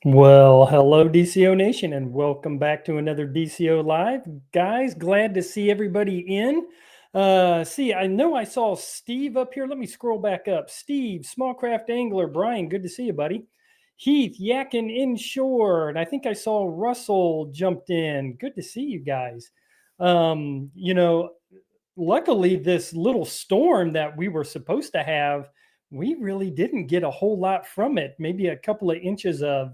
Well, hello, DCO Nation, and welcome back to another DCO Live. Guys, glad to see everybody in. I know I saw Steve up here. Let me scroll back up. Steve, Small Craft Angler. Brian, good to see you, buddy. Heath, Yakin Inshore. And I think I saw Russell jumped in. Good to see you guys. Um, you know, Luckily, this little storm that we were supposed to have, we really didn't get a whole lot from it. Maybe a couple of inches of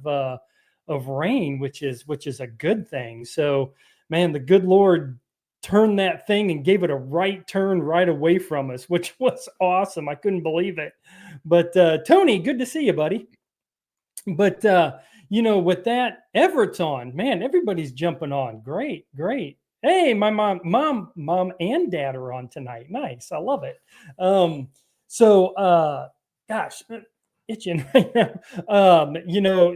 rain, which is a good thing. So, man, the good Lord turned that thing and gave it a right turn right away from us, which was awesome. I couldn't believe it. But Tony, good to see you, buddy. But with that, Everett's on. Man, everybody's jumping on. Great, great. Hey, my mom, and dad are on tonight. Nice. I love it. Um, so gosh, itching right now.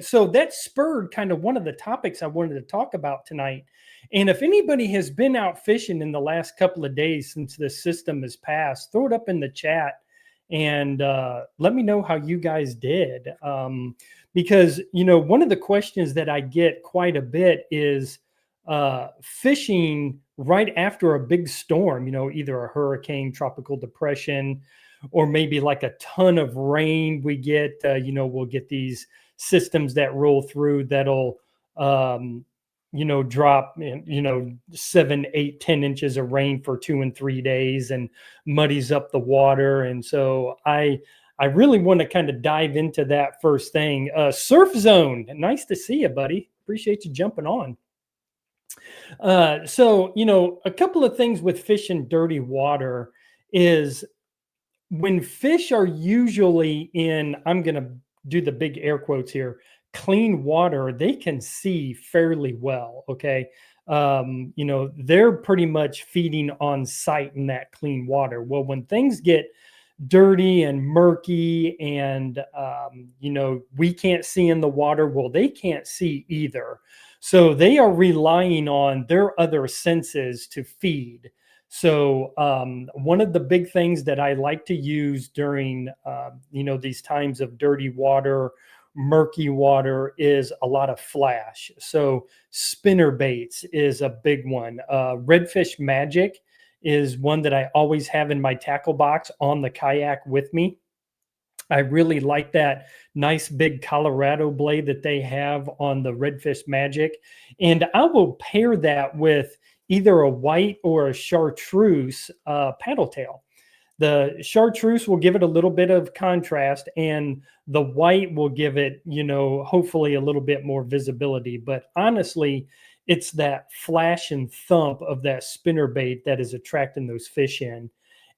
So that spurred kind of one of the topics I wanted to talk about tonight. And if anybody has been out fishing in the last couple of days since the system has passed, throw it up in the chat and let me know how you guys did. Because one of the questions that I get quite a bit is fishing right after a big storm, either a hurricane, tropical depression, or maybe like a ton of rain we get. We'll get these systems that roll through that'll drop 7, 8, 10 inches of rain for 2 and 3 days and muddies up the water. And so I really want to kind of dive into that first thing. Surf Zone, nice to see you, buddy. Appreciate you jumping on. A couple of things with fish in dirty water is when fish are usually in, I'm going to do the big air quotes here, clean water, they can see fairly well. Okay. They're pretty much feeding on site in that clean water. Well, when things get dirty and murky and we can't see in the water, well, they can't see either, so they are relying on their other senses to feed. So one of the big things that I like to use during these times of dirty water, murky water, is a lot of flash. So spinner baits is a big one. Redfish Magic is one that I always have in my tackle box on the kayak with me. I really like that nice big Colorado blade that they have on the Redfish Magic. And I will pair that with either a white or a chartreuse paddle tail. The chartreuse will give it a little bit of contrast, and the white will give it, hopefully a little bit more visibility. But honestly, it's that flash and thump of that spinner bait that is attracting those fish in.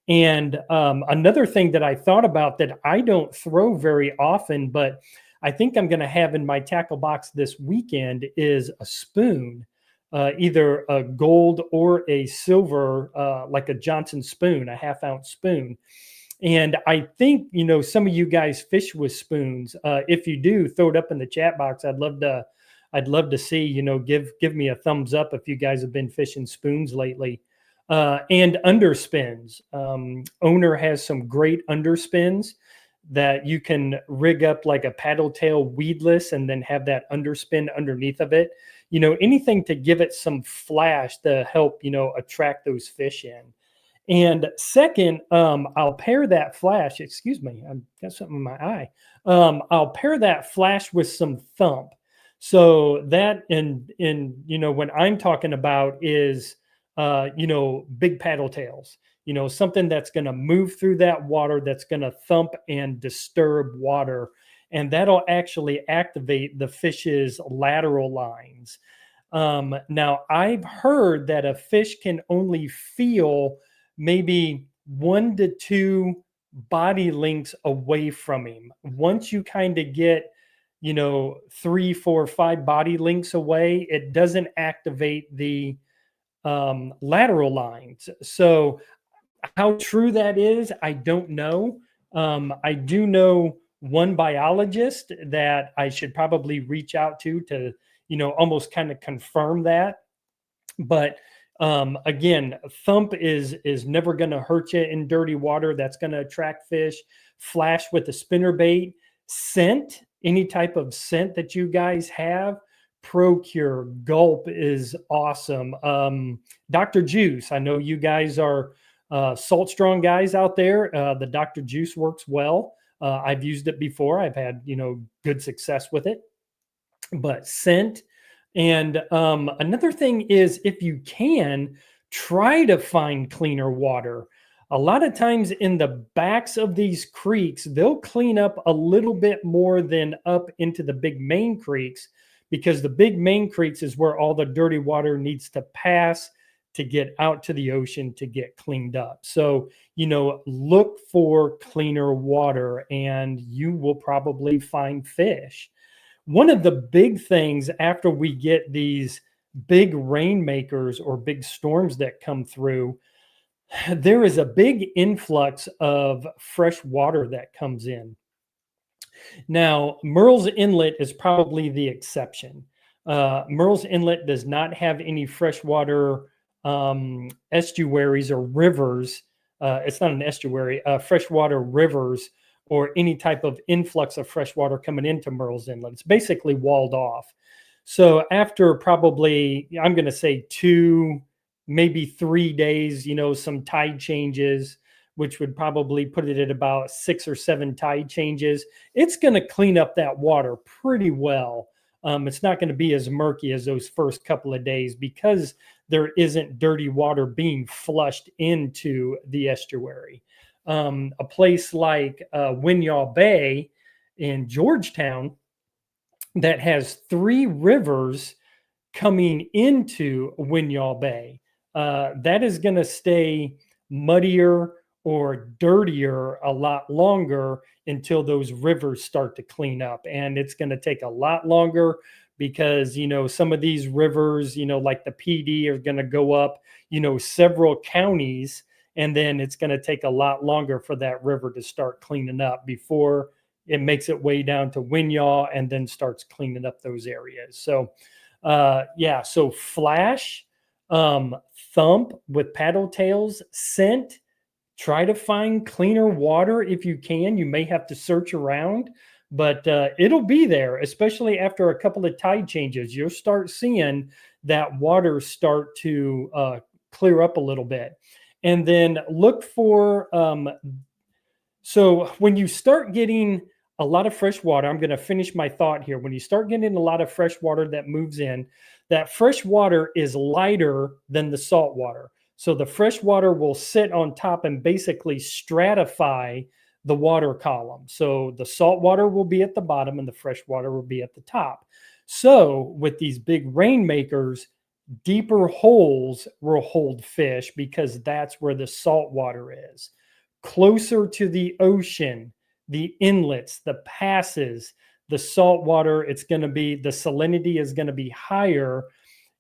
And another thing that I thought about that I don't throw very often, but I think I'm going to have in my tackle box this weekend, is a spoon, either a gold or a silver, like a Johnson spoon, a 1/2 ounce spoon. And I think, some of you guys fish with spoons. If you do, throw it up in the chat box. I'd love to see, give me a thumbs up if you guys have been fishing spoons lately. And underspins. Owner has some great underspins that you can rig up like a paddle tail weedless and then have that underspin underneath of it. Anything to give it some flash to help, attract those fish in. And second, I'll pair that flash. Excuse me, I've got something in my eye. I'll pair that flash with some thump. So that, and when I'm talking about is big paddle tails, something that's going to move through that water, that's going to thump and disturb water. And that'll actually activate the fish's lateral lines. Now, I've heard that a fish can only feel maybe 1 to 2 body lengths away from him. Once you kind of get 3, 4, 5 body lengths away, it doesn't activate the lateral lines. So how true that is, I don't know. I do know one biologist that I should probably reach out to almost kind of confirm that. But again, thump is never going to hurt you in dirty water. That's going to attract fish. Flash with the spinner bait. Scent any type of scent that you guys have, Procure, Gulp is awesome. Dr. Juice, I know you guys are salt strong guys out there. The Dr. Juice works well. I've used it before. I've had, good success with it. But scent. And another thing is, if you can, try to find cleaner water. A lot of times in the backs of these creeks, they'll clean up a little bit more than up into the big main creeks, because the big main creeks is where all the dirty water needs to pass to get out to the ocean to get cleaned up. So, look for cleaner water and you will probably find fish. One of the big things after we get these big rainmakers or big storms that come through, there is a big influx of fresh water that comes in. Now, Murrells Inlet is probably the exception. Murrells Inlet does not have any freshwater estuaries or rivers. It's not an estuary, freshwater rivers or any type of influx of fresh water coming into Murrells Inlet. It's basically walled off. So after probably, I'm going to say 2, maybe 3 days, some tide changes, which would probably put it at about 6 or 7 tide changes, it's going to clean up that water pretty well. It's not going to be as murky as those first couple of days because there isn't dirty water being flushed into the estuary. A place like Winyah Bay in Georgetown that has 3 rivers coming into Winyah Bay, that is going to stay muddier or dirtier a lot longer until those rivers start to clean up. And it's going to take a lot longer because, some of these rivers, like the PD are going to go up, several counties. And then it's going to take a lot longer for that river to start cleaning up before it makes its way down to Winyah and then starts cleaning up those areas. So, so flash, thump with paddle tails, scent, try to find cleaner water if you can. You may have to search around, but it'll be there, especially after a couple of tide changes. You'll start seeing that water start to clear up a little bit. And then look for, so when you start getting a lot of fresh water, I'm going to finish my thought here. When you start getting a lot of fresh water that moves in, that fresh water is lighter than the salt water. So the fresh water will sit on top and basically stratify the water column. So the salt water will be at the bottom and the fresh water will be at the top. So with these big rainmakers, deeper holes will hold fish because that's where the salt water is. Closer to the ocean, the inlets, the passes, the salt water, it's going to be, the salinity is going to be higher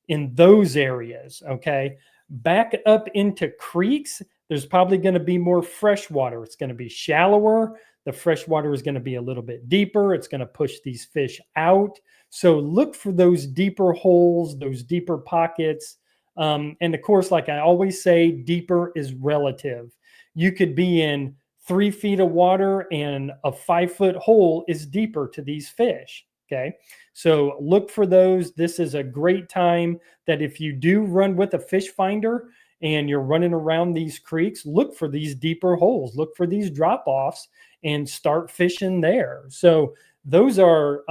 in those areas. Okay. Back up into creeks, there's probably going to be more fresh water. It's going to be shallower. The fresh water is going to be a little bit deeper. It's going to push these fish out. So look for those deeper holes, those deeper pockets. And of course, like I always say, deeper is relative. You could be in 3 feet of water and a 5-foot hole is deeper to these fish. Okay. So look for those. This is a great time that if you do run with a fish finder and you're running around these creeks, look for these deeper holes, look for these drop offs and start fishing there. So those are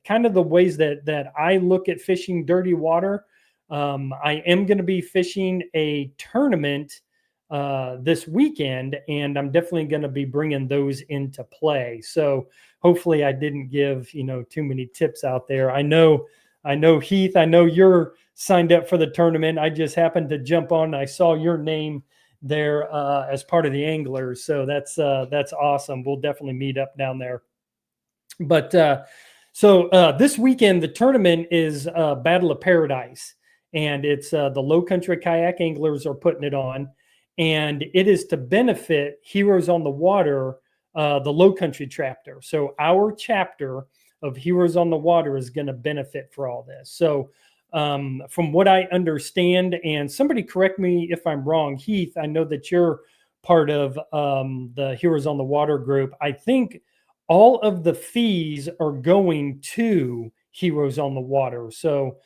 kind of the ways that I look at fishing dirty water. I am going to be fishing a tournament this weekend, and I'm definitely going to be bringing those into play. So hopefully I didn't give, too many tips out there. I know Heath, I know you're signed up for the tournament. I just happened to jump on. I saw your name there as part of the anglers. So that's awesome. We'll definitely meet up down there. But this weekend, the tournament is Battle of Paradise, and it's the Low Country Kayak Anglers are putting it on. And it is to benefit Heroes on the Water, the Low Country chapter. So our chapter of Heroes on the Water is going to benefit for all this. So from what I understand, and somebody correct me if I'm wrong, Heath, I know that you're part of the Heroes on the Water group. I think all of the fees are going to Heroes on the Water. So,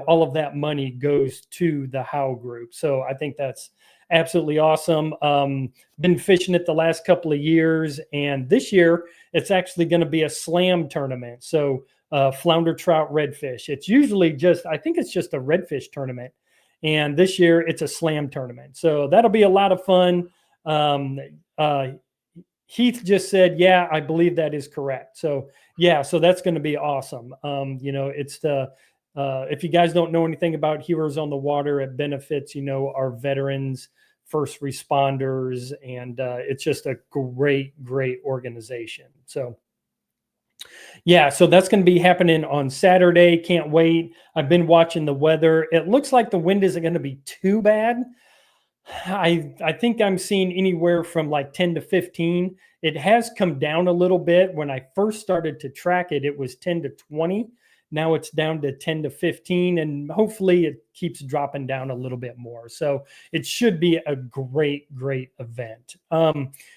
all of that money goes to the How Group. So I think that's absolutely awesome. Been fishing it the last couple of years, and this year it's actually going to be a slam tournament. So flounder, trout, redfish. It's usually I think it's just a redfish tournament. And this year it's a slam tournament. So that'll be a lot of fun. Um, uh, Heath just said, yeah, I believe that is correct. So yeah, so that's going to be awesome. It's if you guys don't know anything about Heroes on the Water, it benefits, our veterans, first responders, and it's just a great, great organization. So yeah, so that's going to be happening on Saturday. Can't wait. I've been watching the weather. It looks like the wind isn't going to be too bad. I think I'm seeing anywhere from like 10 to 15. It has come down a little bit. When I first started to track it, it was 10 to 20. Now it's down to 10 to 15, and hopefully it keeps dropping down a little bit more. So it should be a great, great event.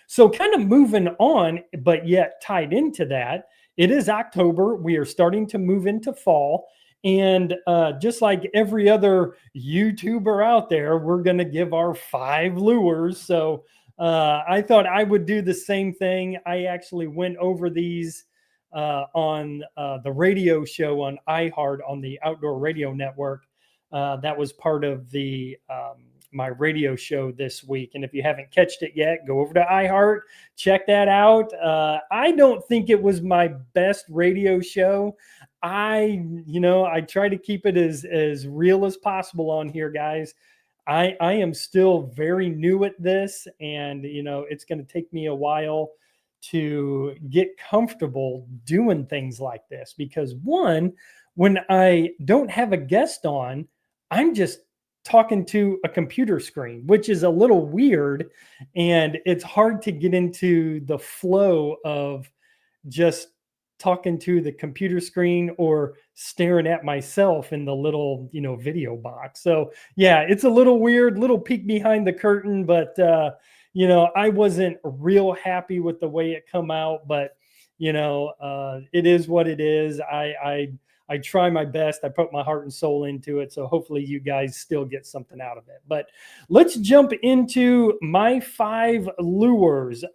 So kind of moving on, but yet tied into that, it is October. We are starting to move into fall. And just like every other YouTuber out there, we're going to give our 5 lures. So I thought I would do the same thing. I actually went over these on the radio show on iHeart on the Outdoor Radio Network. That was part of my radio show this week. And if you haven't catched it yet, go over to iHeart, check that out. I don't think it was my best radio show. I try to keep it as real as possible on here, guys. I am still very new at this, and it's going to take me a while to get comfortable doing things like this, because one, when I don't have a guest on, I'm just talking to a computer screen, which is a little weird, and it's hard to get into the flow of just talking to the computer screen or staring at myself in the little video box. So yeah, it's a little weird, little peek behind the curtain, but I wasn't real happy with the way it come out, but it is what it is. I try my best. I put my heart and soul into it. So hopefully you guys still get something out of it. But let's jump into my 5 lures.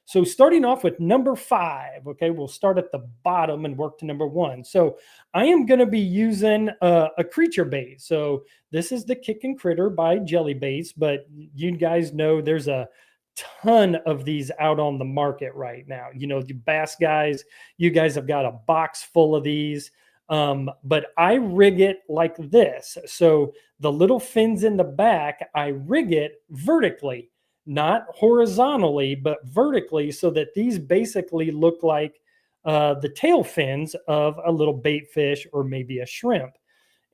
So starting off with number 5, okay, we'll start at the bottom and work to number 1. So I am going to be using a creature bait. So this is the Kick and Critter by Jelly Baits, but you guys know there's a ton of these out on the market right now. The bass guys, you guys have got a box full of these. But I rig it like this. So the little fins in the back, I rig it vertically, not horizontally, but vertically, so that these basically look like the tail fins of a little bait fish or maybe a shrimp.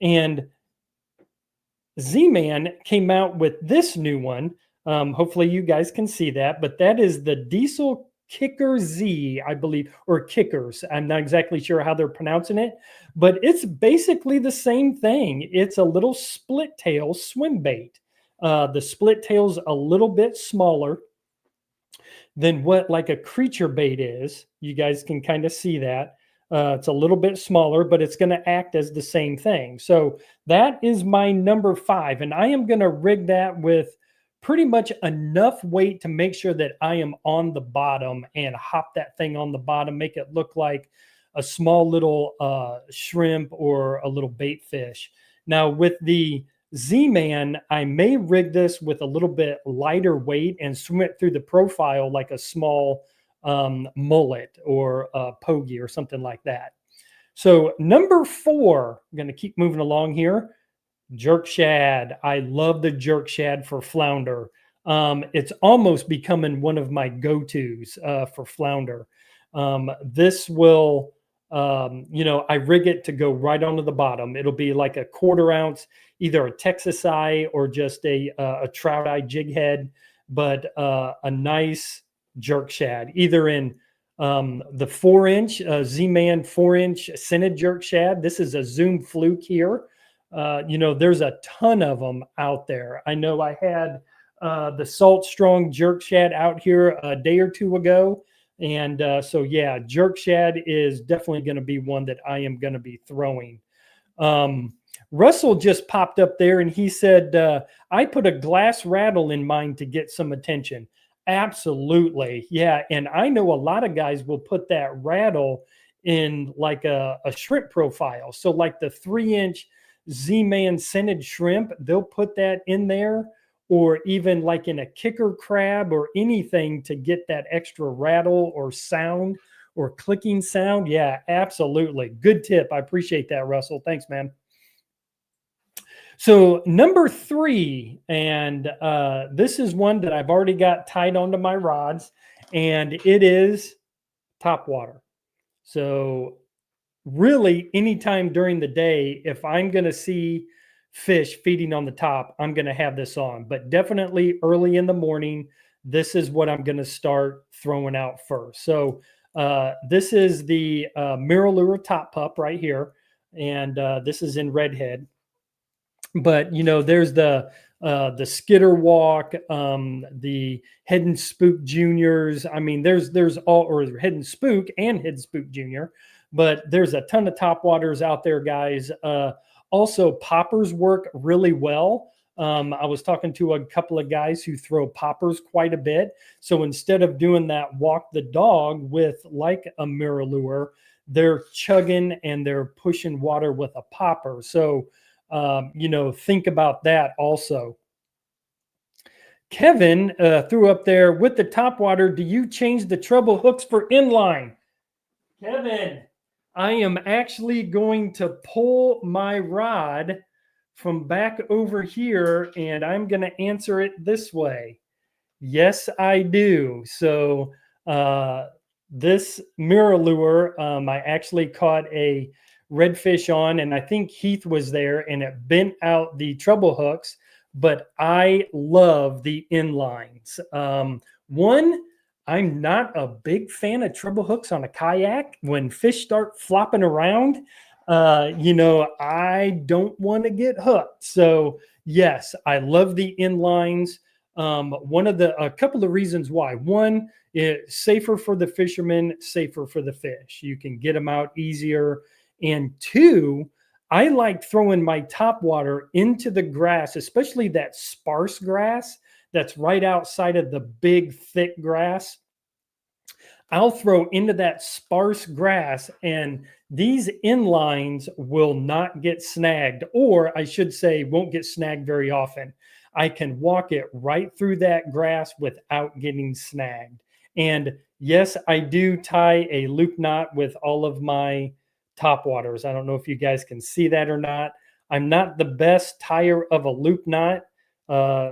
And Z-Man came out with this new one. Hopefully you guys can see that, but that is the Diesel Kicker Z, I believe, or Kickers. I'm not exactly sure how they're pronouncing it, but it's basically the same thing. It's a little split tail swim bait. The split tail's a little bit smaller than what like a creature bait is. You guys can kind of see that. It's a little bit smaller, but it's going to act as the same thing. So that is my number 5. And I am going to rig that with pretty much enough weight to make sure that I am on the bottom and hop that thing on the bottom, make it look like a small little shrimp or a little bait fish. Now with the Z-Man, I may rig this with a little bit lighter weight and swim it through the profile like a small mullet or a pogie or something like that. So number 4, I'm going to keep moving along here. Jerk shad. I love the jerk shad for flounder. It's almost becoming one of my go-tos for flounder. This will, I rig it to go right onto the bottom. It'll be like a 1/4 ounce, either a Texas eye or just a trout eye jig head, but a nice jerk shad, either in the 4-inch Z-Man 4-inch scented jerk shad. This is a Zoom Fluke here. There's a ton of them out there. I know I had the Salt Strong jerk shad out here a day or two ago. And so, yeah, jerk shad is definitely going to be one that I am going to be throwing. Russell just popped up there and he said, I put a glass rattle in mine to get some attention. Absolutely. Yeah. And I know a lot of guys will put that rattle in like a shrimp profile. So, like the 3-inch Z-Man scented shrimp, they'll put that in there, or even like in a kicker crab or anything to get that extra rattle or sound or clicking sound. Yeah, absolutely. Good tip. I appreciate that, Russell. Thanks, man. So number 3, and this is one that I've already got tied onto my rods, and it is top water. So really, anytime during the day, if I'm going to see fish feeding on the top, I'm going to have this on. But definitely early in the morning, this is what I'm going to start throwing out first. So this is the Mirrolure Top Pup right here, and this is in Redhead. But there's the Skitter Walk, the Head and Spook Juniors. I mean, there's all, or Head and Spook and Head and Spook Junior, but there's a ton of top waters out there, guys. Also, poppers work really well. I was talking to a couple of guys who throw poppers quite a bit. So instead of doing that walk the dog with like a Mirrolure, they're chugging and they're pushing water with a popper. So think about that also. Kevin threw up there, with the top water, do you change the treble hooks for inline? Kevin, I am actually going to pull my rod from back over here, and I'm going to answer it this way. Yes, I do. So this Mirrolure, I actually caught a redfish on, and I think Heath was there, and it bent out the treble hooks, but I love the inlines. One, I'm not a big fan of treble hooks on a kayak. When fish start flopping around, I don't want to get hooked. So yes, I love the inlines. A couple of reasons why. One, it's safer for the fishermen, safer for the fish. You can get them out easier. And 2, I like throwing my top water into the grass, especially that sparse grass that's right outside of the big, thick grass. I'll throw into that sparse grass, and these inlines will not get snagged, or I should say, won't get snagged very often. I can walk it right through that grass without getting snagged. And yes, I do tie a loop knot with all of my top waters. I don't know if you guys can see that or not. I'm not the best tire of a loop knot.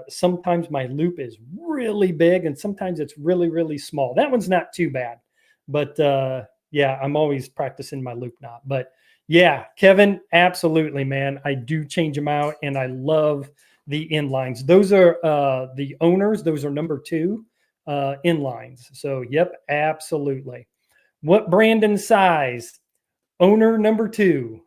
Sometimes my loop is really big and sometimes it's really, really small. That one's not too bad. But yeah, I'm always practicing my loop knot. But yeah, Kevin, absolutely, man. I do change them out, and I love the inlines. Those are the owners. Those are number 2 inlines. So, yep, absolutely. What brand and size? Owner number 2.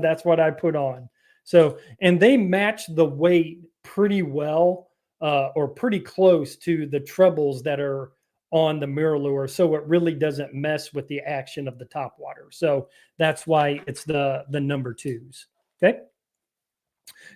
That's what I put on. So, and they match the weight pretty well, or pretty close to the trebles that are on the Mirrolure. So it really doesn't mess with the action of the top water. So that's why it's the number 2s. Okay.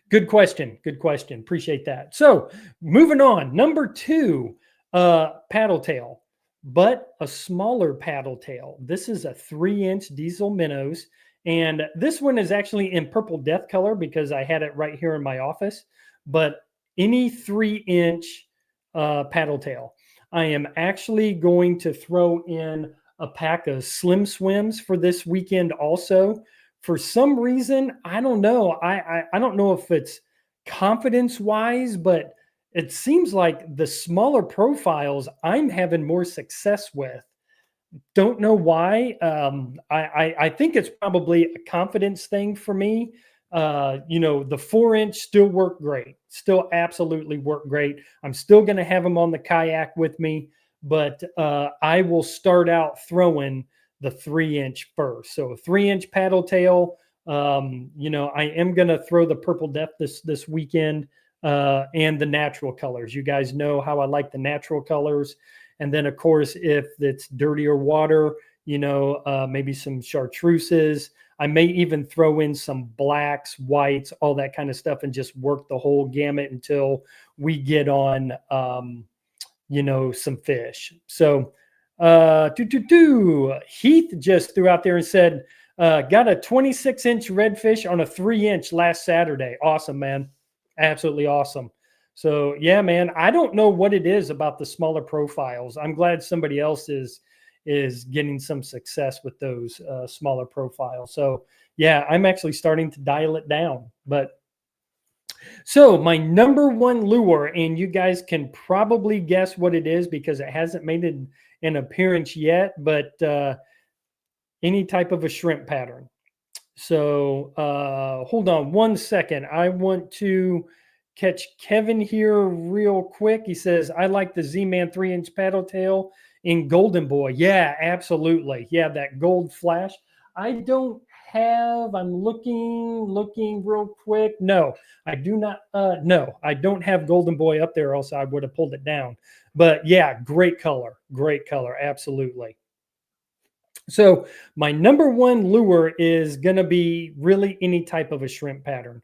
Good question. Good question. Appreciate that. So moving on. Number 2, paddle tail, but a smaller paddle tail. This is a 3-inch diesel minnows. And this one is actually in purple death color because I had it right here in my office. But any 3-inch paddle tail, I am actually going to throw in a pack of Slim Swims for this weekend also. For some reason, I don't know. I don't know if it's confidence wise, but it seems like the smaller profiles I'm having more success with. Don't know why. I think it's probably a confidence thing for me. The 4-inch still work great, still absolutely work great. I'm still going to have them on the kayak with me, but I will start out throwing the 3-inch first. So a 3-inch paddle tail. I am going to throw the purple death this weekend, and the natural colors. You guys know how I like the natural colors. And then, of course, if it's dirtier water, maybe some chartreuses. I may even throw in some blacks, whites, all that kind of stuff, and just work the whole gamut until we get on, some fish. So, Heath just threw out there and said, got a 26-inch redfish on a 3-inch last Saturday. Awesome, man. Absolutely awesome. So, yeah, man, I don't know what it is about the smaller profiles. I'm glad somebody else is getting some success with those smaller profiles. So, yeah, I'm actually starting to dial it down. But so my number one lure, and you guys can probably guess what it is because it hasn't made an appearance yet, but any type of a shrimp pattern. So hold on one second. I want to catch Kevin here real quick. He says, I like the Z-Man 3-inch paddle tail in Golden Boy. Yeah, absolutely. Yeah, that gold flash. I don't have, I'm looking real quick. No, I do not. No, I don't have Golden Boy up there, else I would have pulled it down. But yeah, great color. Absolutely. So my number one lure is going to be really any type of a shrimp pattern.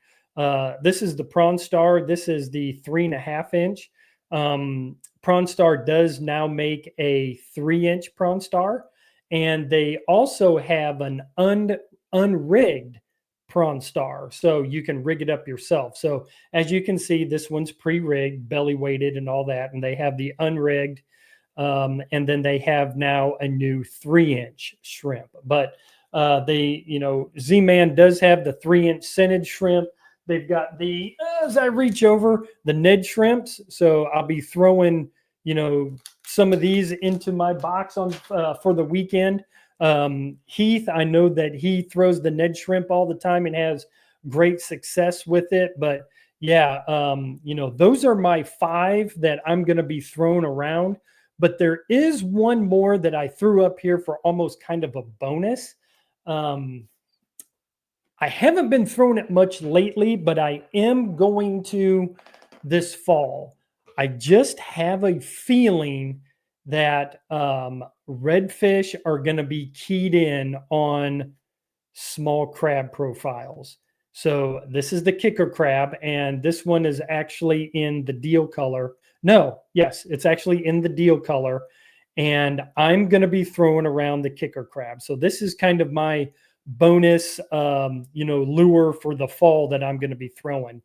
This is the Prawn Star. This is the 3.5-inch. Prawn Star does now make a 3-inch Prawn Star, and they also have an unrigged Prawn Star, so you can rig it up yourself. So as you can see, this one's pre-rigged, belly weighted, and all that, and they have the unrigged. And then they have now a new 3-inch shrimp. But Z-Man does have the 3-inch scented shrimp. They've got the, as I reach over, the Ned shrimps. So I'll be throwing, some of these into my box on for the weekend. Heath, I know that he throws the Ned shrimp all the time and has great success with it. But yeah, those are my 5 that I'm going to be throwing around. But there is one more that I threw up here for almost kind of a bonus. I haven't been throwing it much lately, but I am going to this fall. I just have a feeling that redfish are going to be keyed in on small crab profiles. So this is the kicker crab, and this one is actually in the deal color. No, yes, it's actually in the deal color, and I'm going to be throwing around the kicker crab. So this is kind of my bonus, lure for the fall that I'm going to be throwing.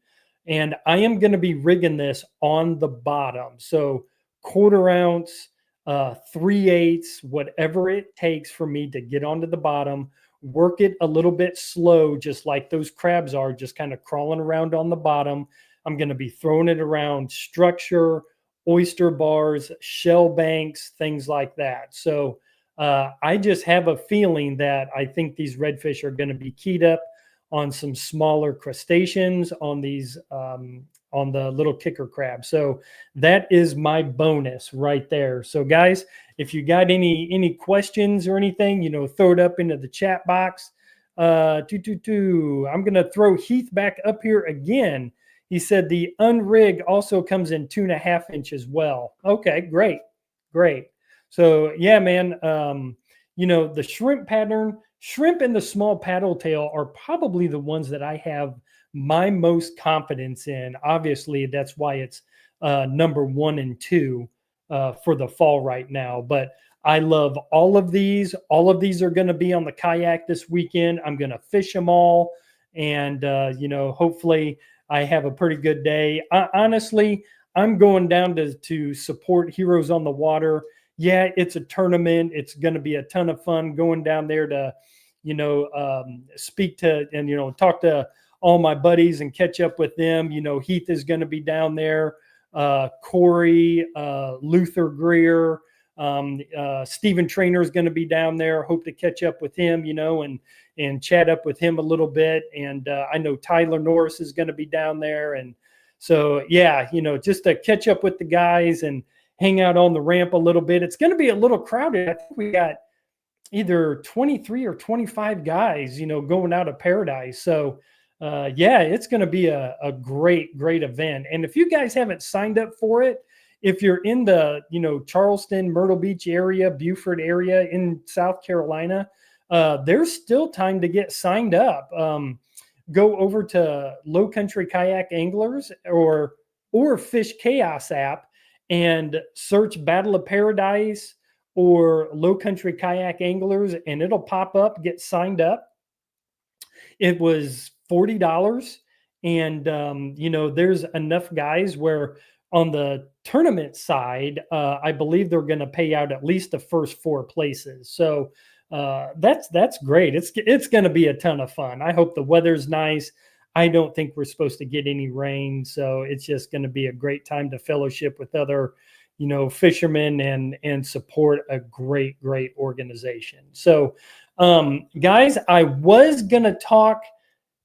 And I am going to be rigging this on the bottom. So 1/4 ounce, 3/8, whatever it takes for me to get onto the bottom, work it a little bit slow, just like those crabs are, just kind of crawling around on the bottom. I'm going to be throwing it around structure, oyster bars, shell banks, things like that. So I just have a feeling that I think these redfish are going to be keyed up on some smaller crustaceans on these on the little kicker crab. So that is my bonus right there. So guys, if you got any questions or anything, throw it up into the chat box. I'm going to throw Heath back up here again. He said the unrig also comes in 2.5 inches as well. Okay, great. So yeah, man, the shrimp pattern, shrimp and the small paddle tail are probably the ones that I have my most confidence in. Obviously, that's why it's number 1 and 2 for the fall right now. But I love all of these. All of these are going to be on the kayak this weekend. I'm going to fish them all, and hopefully I have a pretty good day. Honestly, I'm going down to support Heroes on the Water. Yeah, it's a tournament. It's going to be a ton of fun going down there to, speak to and, talk to all my buddies and catch up with them. Heath is going to be down there. Corey, Luther Greer, Stephen Trainer is going to be down there. Hope to catch up with him, and chat up with him a little bit. And I know Tyler Norris is going to be down there. And so, yeah, just to catch up with the guys and hang out on the ramp a little bit. It's going to be a little crowded. I think we got either 23 or 25 guys, going out of Paradise. So, yeah, it's going to be a great event. And if you guys haven't signed up for it, if you're in the, Charleston, Myrtle Beach area, Beaufort area in South Carolina, there's still time to get signed up. Go over to Low Country Kayak Anglers or Fish Chaos app and search Battle of Paradise or Low Country Kayak Anglers, and it'll pop up. Get signed up. It was $40, and there's enough guys where on the tournament side, I believe they're going to pay out at least the first 4 places. So that's great. It's going to be a ton of fun. I hope the weather's nice. I don't think we're supposed to get any rain, so it's just going to be a great time to fellowship with other, fishermen and support a great organization. So, guys, I was going to talk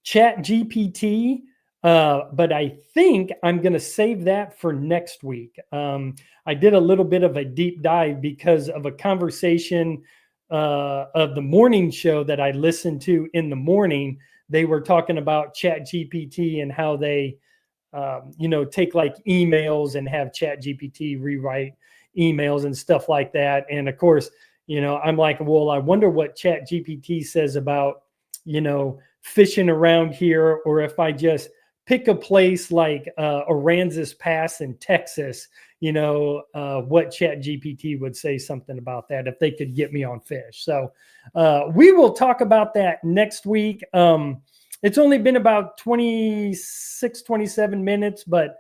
Chat GPT, but I think I'm going to save that for next week. I did a little bit of a deep dive because of a conversation of the morning show that I listened to in the morning. They were talking about Chat GPT and how they, take like emails and have Chat GPT rewrite emails and stuff like that. And of course, I'm like, well, I wonder what Chat GPT says about, fishing around here, or if I just pick a place like Aransas Pass in Texas, what Chat GPT would say something about that if they could get me on fish. So we will talk about that next week. It's only been about 27 minutes, but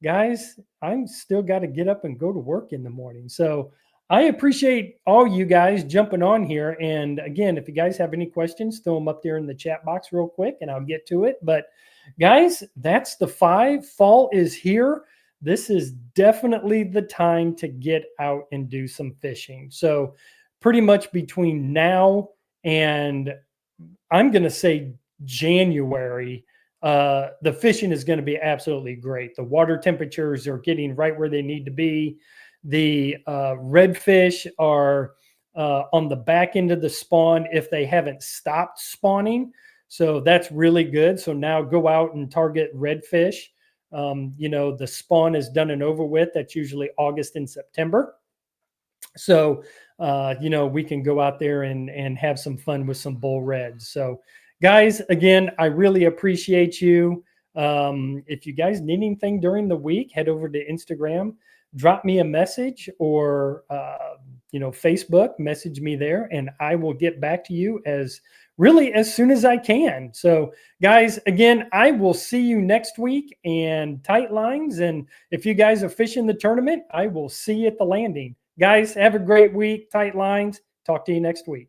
guys, I'm still got to get up and go to work in the morning. So I appreciate all you guys jumping on here. And again, if you guys have any questions, throw them up there in the chat box real quick and I'll get to it. But guys, that's the 5. Fall is here. This is definitely the time to get out and do some fishing. So pretty much between now and I'm going to say January, the fishing is going to be absolutely great. The water temperatures are getting right where they need to be. The redfish are on the back end of the spawn if they haven't stopped spawning. So that's really good. So now go out and target redfish. The spawn is done and over with. That's usually August and September. So, we can go out there and have some fun with some bull reds. So guys, again, I really appreciate you. If you guys need anything during the week, head over to Instagram, drop me a message, or, Facebook, message me there, and I will get back to you as soon as I can. So guys, again, I will see you next week, and tight lines. And if you guys are fishing the tournament, I will see you at the landing. Guys, have a great week. Tight lines. Talk to you next week.